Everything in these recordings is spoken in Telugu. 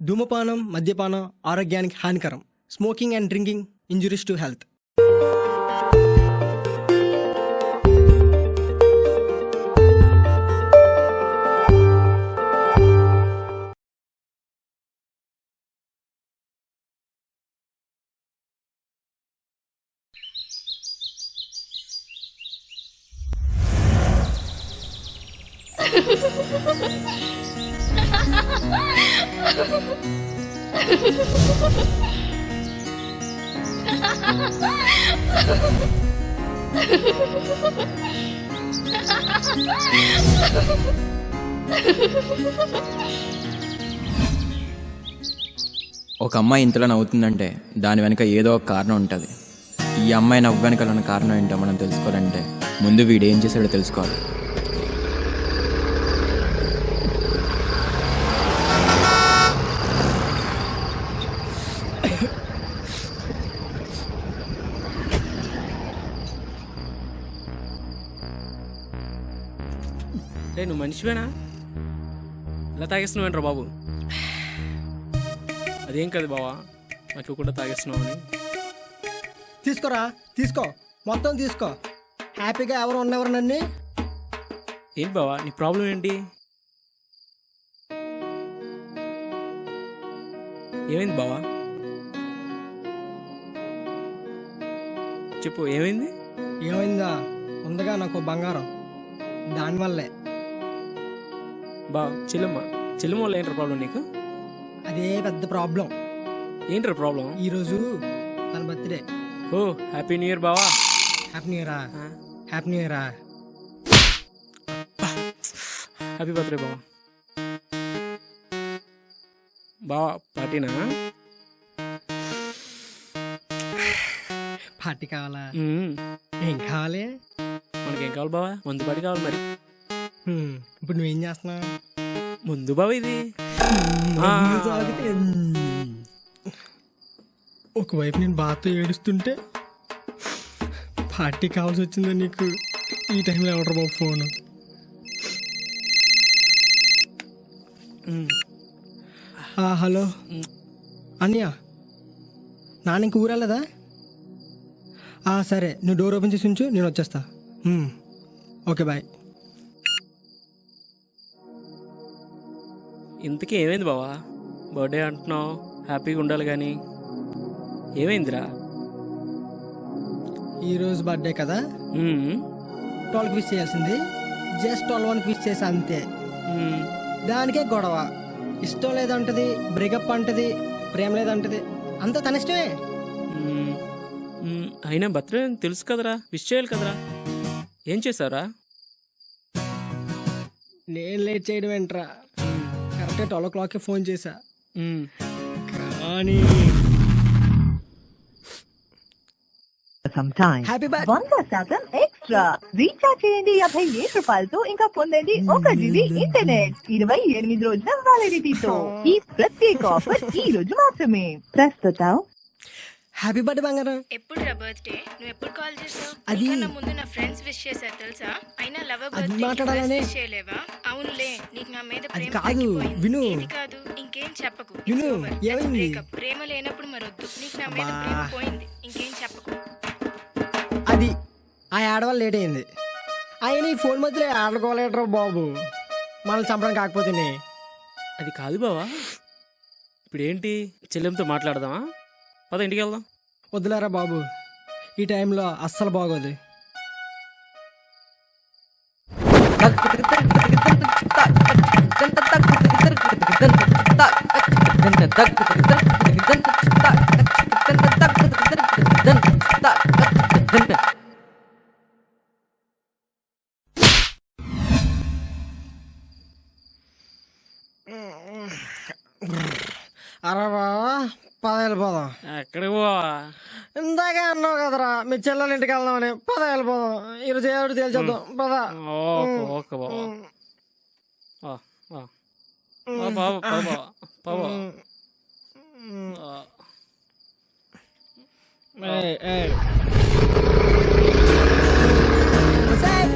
ధూమపానం, మద్యపానం ఆరోగ్యానికి హానికరం. Smoking and drinking injuries to health. ఒక అమ్మాయి ఇంతలో నవ్వుతుందంటే దాని వెనక ఏదో ఒక కారణం ఉంటుంది. ఈ అమ్మాయి నవ్వు వెనకాల ఉన్న కారణం ఏంటో మనం తెలుసుకోవాలంటే ముందు వీడు ఏం చేశాడో తెలుసుకోవాలి. నువ్వు మనిషివేనా? ఇలా తాగేస్తున్నావేంట్రా బాబు? అదేం కాదు బావా, నాకు కూడా తాగేస్తున్నావు అని. తీసుకోరా, తీసుకో, మొత్తం తీసుకో. హ్యాపీగా ఎవరు ఉన్నవారు నన్ను. ఏంటి బావా నీ ప్రాబ్లం ఏంటి? ఏమైంది బావా? చెప్పు, ఏమైంది? ఏమైందా? ఉందగా నాకు బంగారం, దానివల్లే. బా చెల్లెమ్మ వల్ల ఏంట్రా ప్రాబ్లం నీకు? అదే పెద్ద ప్రాబ్లం. ఏంట్రా ప్రాబ్లం? ఈరోజు తన బర్త్డే. ఓ హ్యాపీ న్యూ ఇయర్ బావా. హ్యాపీ న్యూ ఇయరా? హ్యాపీ న్యూ ఇయరా? హ్యాపీ బర్త్డే బావా. బావా పార్టీనా? పార్టీ కావాలా? ఏం కావాలి? మనకేం కావాలి బావా? ముందు పార్టీ కావాలి మరి. ఇప్పుడు నువ్వేం చేస్తున్నావు? ముందు బావ ఇది. ఒకవైపు నేను బాధతో ఏడుస్తుంటే పార్టీ కావాల్సి వచ్చిందా నీకు? ఈ టైంలో ఎవరు బాబు ఫోను? హలో అన్నయ్య, నాన్న ఇంక ఊరెళ్ళదా? సరే, నువ్వు డోర్ ఓపెన్ చేసి ఉంచు, నేను వచ్చేస్తా. Okay bye. ఇంతకీ ఏమైంది బావా? బర్త్డే అంటున్నావు, హ్యాపీగా ఉండాలి కానీ ఏమైందిరా? ఈరోజు బర్త్డే కదా, 12కి విష్ చేయాల్సింది జస్ట్ 12 విష్ చేసా అంతే. దానికే గొడవ. ఇష్టం లేదంటది, బ్రేకప్ అంటది, ప్రేమ లేదంటది, అంతా తన ఇష్టమే. అయినా బర్త్డే తెలుసు కదరా, విష్ చేయాలి కదరా. ఏం చేశారా? నేను లేట్ చేయడం ఏంట్రా, కరెక్ట్గా 12 o'clockకి ఫోన్ చేశా. కానీ హ్యాపీ బర్త్డే 100% ఎక్స్ట్రా రీఛార్జ్ చేయండి 57 రూపాయలతో, ఇంకా పొందండి 1 GB ఇంటర్నెట్ 28 రోజుల వ్యాలిడిటీతో. ఈ ప్రత్యేక ఆఫర్ ఈ రోజు మాత్రమే. ప్రస్తుతం హ్యాపీ బర్త్డే బంగారం. ఎప్పుడు రా బర్త్డే? నువ్వు ఎప్పుడు కాల్ చేసావు? అది ముందు నా ఫ్రెండ్స్ విష్ చేశారు తెలుసా? అయినా లవర్ అది బర్త్డే మాట్లాడాలనే విష్ చేయలేవా? అవునులే, నీకు నా మీద అది ప్రేమ కాదు, తగ్గిపోయింది. విను. ఏది కాదు, ఇంకేం చెప్పకు. విను, ఏమైంది? ప్రేమ లేనప్పుడు మరొద్దు. నీకు నా మీద ప్రేమ పోయింది, ఇంకేం చెప్పకు. అది ఆ ఆడవాళ్ళు లేట్ అయింది. ఆయన ఈ ఫోన్ మధ్యలో ఆడుకోలేటరు బాబు, మనల్ని చంపడం కాకపోతే. అది కాదు బావా, ఇప్పుడు ఏంటి? చెల్లెంతో మాట్లాడదామా? పద ఇంటికి వెళ్దాం. వద్దులేరా బాబు, ఈ టైంలో అస్సలు బాగోదు. అరే బాబా, వెళ్ళిపోదాం. ఎక్కడికి పోవా? ఇందాకే అన్నావు కదరా మీ చెల్లెల ఇంటికి వెళ్దామని. వెళ్ళిపోదాం. ఈరోజు ఏడు తేల్చేద్దాం. పద. ఓకే బావా. బావా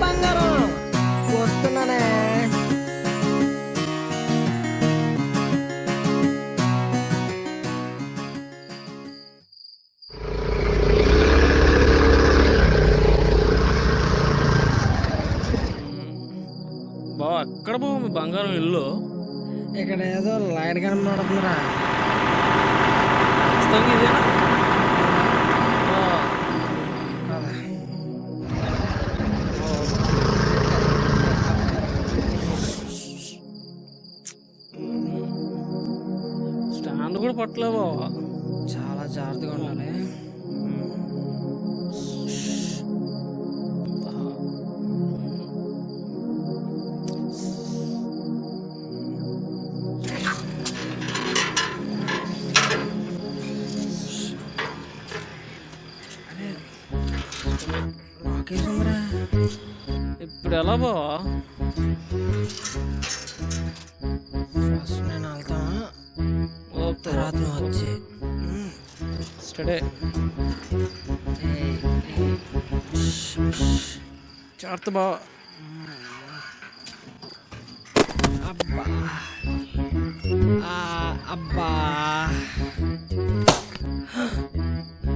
బంగారం వస్తున్నానే. అక్కడ బావ మీ బంగారం ఇల్లు ఇక్కడ ఏదో లైట్ కనబడుతుందిరా. ఖచ్చితంగా ఇదేనా ఆ, స్టాండ్ కూడా పట్టలే బావా. చాలా జాగ్రత్తగా ఉండాలి. నాకేసుందిరా. ఇప్పుడు ఎలా బావా? ఫస్ట్ నేను వెళ్తాను, తర్వాత నువ్వు వచ్చి. స్టడే జాగ్రత్త బావా. అబ్బా అబ్బా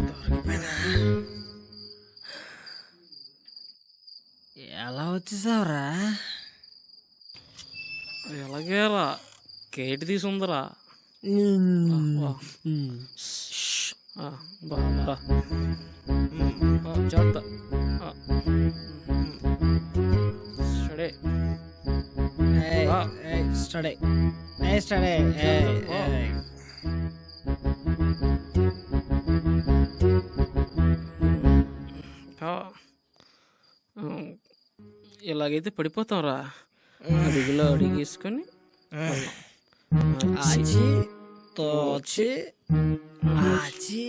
దొరికిపోయినా. ఎలా వచ్చేసావురా? ఎలాగేరా కేటి తీసుందరా. జాగ్రత్త. స్టడే స్టడీ స్టడీ. ఇలాగైతే పడిపోతాం రా. అడుగులో అడిగేసుకొని ఆచి తోచి ఆచి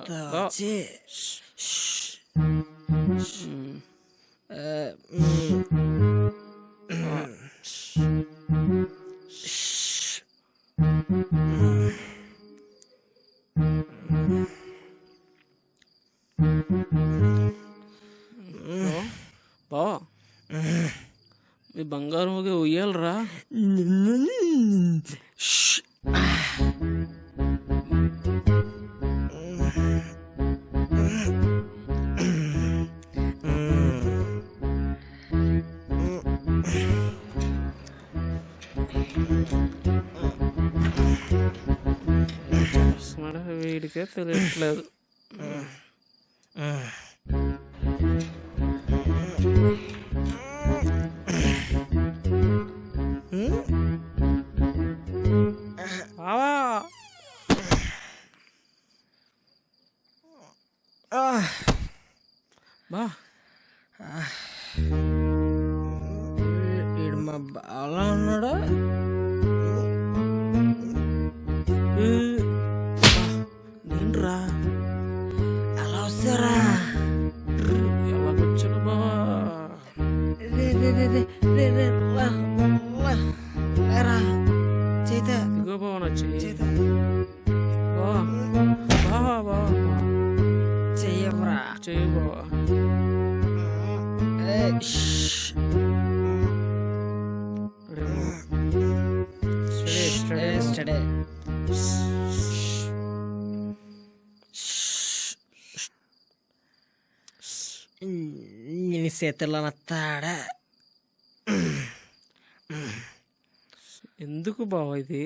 తోచి. బావా మీ బంగారం ఒక ఉయ్యాలరా. వీడికే తెలియట్లేదు. బావా బా వీడు మా బాలా ఉన్నాడా? నేనురా. ఎలా వస్తారా? ఎలాగొచ్చాడు బావా? చేత ఇదిగో బావా నా చెయ్యి. చేత బావా బావా బావా చెయ్యవరా? చెయ్యి బావా. స్టడీ నీ చేతుల్లో తాడా. ఎందుకు బావా ఇది?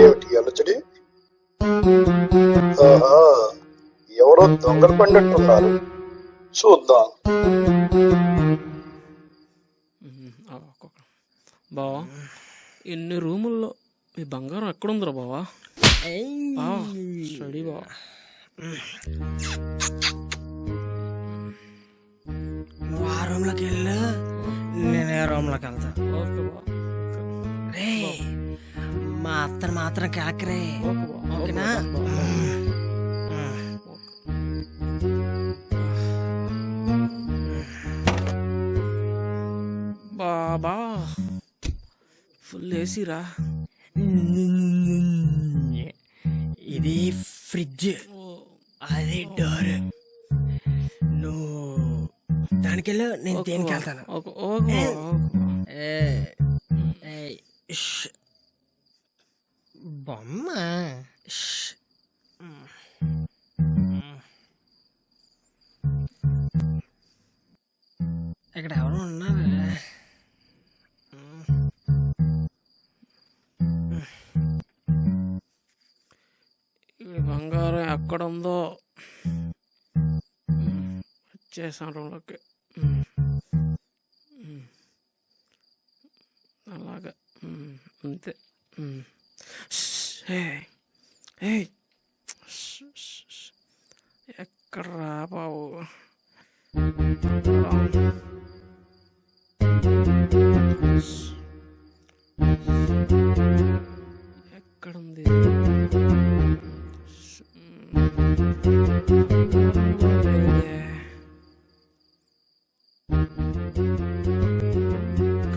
ఏమిటి అలచడి? ఆహా, ఎవరో దొంగలు పడినట్టున్నారు. చూద్దాం. బావా ఎన్ని రూముల్లో మీ బంగారం ఎక్కడుందిరా బావా? బావా స్టడీ బావా. నువ్వు ఆ రూమ్లోకి వెళ్ళు, నేను ఏ రూమ్లోకి వెళ్తా. ఓకే బావా. రే మా అత్తను మాత్రం కెలకరే, ఓకే బావా. ఓకేనా? బాబా ఫుల్ ఏసీరా. ఇది ఫ్రిడ్జ్, అది డోర్. నువ్వు దానికెళ్ళు, నేను దేనికి వెళ్తాను. బొమ్మ ఎక్కడుందో వచ్చేసాను రూమ్లోకి. అలాగా అంతే. ఎక్కడ్రా బాబు? ఎక్కడుంది?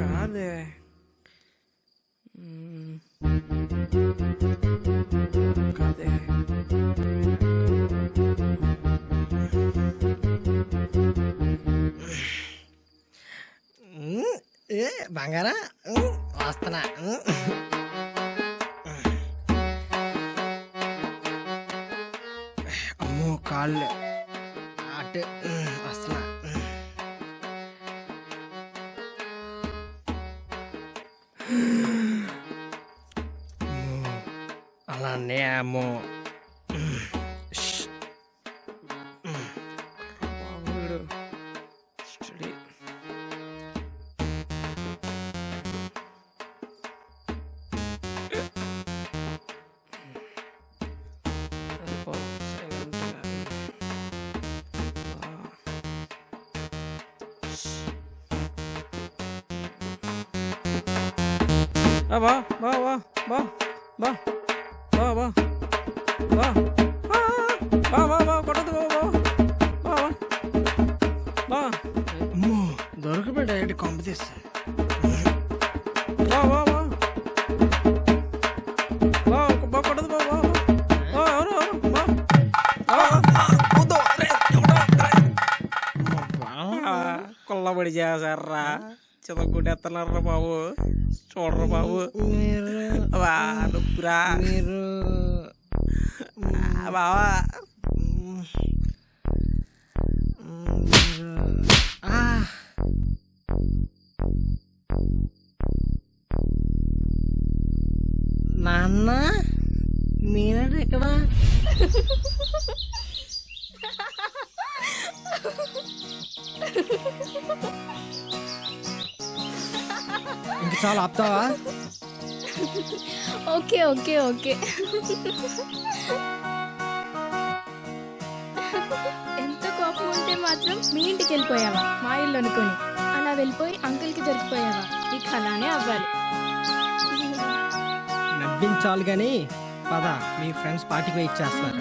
కాదే. కాదే. ఏ బంగారా వస్తున్నా. అమ్మో కాళ్ళు అటు వస్తున్నా. అలానే అమ్మో. బాబుడు స్టడీ. బా బా బా బా బా బా బా బా బా బా బా కొట్టదు బా బా బా. అమ్మో దొరకబెట్ట ఏంటి కాంపిటీషన్. బా బా బా బా బా కొట్టదు బా బా బా అవును బా కొల్లబడి చేశారా? చదువుకుంటేస్తున్నారా బాబు? చూడరా బాబు. మీరు బా నొప్పురా మీరు బావా. నాన్న మీరంటే ఇక్కడ ఇంక చాలా ఆపుతావా? Okay okay okay. ఎంత కోపం ఉంటే మాత్రం మీ ఇంటికి వెళ్ళిపోయావా? మా ఇల్లు అనుకొని అలా వెళ్ళిపోయి అంకుల్కి దొరికిపోయావా? ఇక అలానే అవ్వాలి. నవ్వించాలి కానీ పద, మీ ఫ్రెండ్స్ పార్టీకి వెయిట్ చేస్తున్నారు.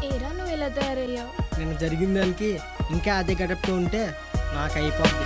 ఏరా నువ్వు ఎలా తయారయ్యావు? నేను జరిగిన దానికి ఇంకా అదే గడపతూ ఉంటే నాకు అయిపోద్ది.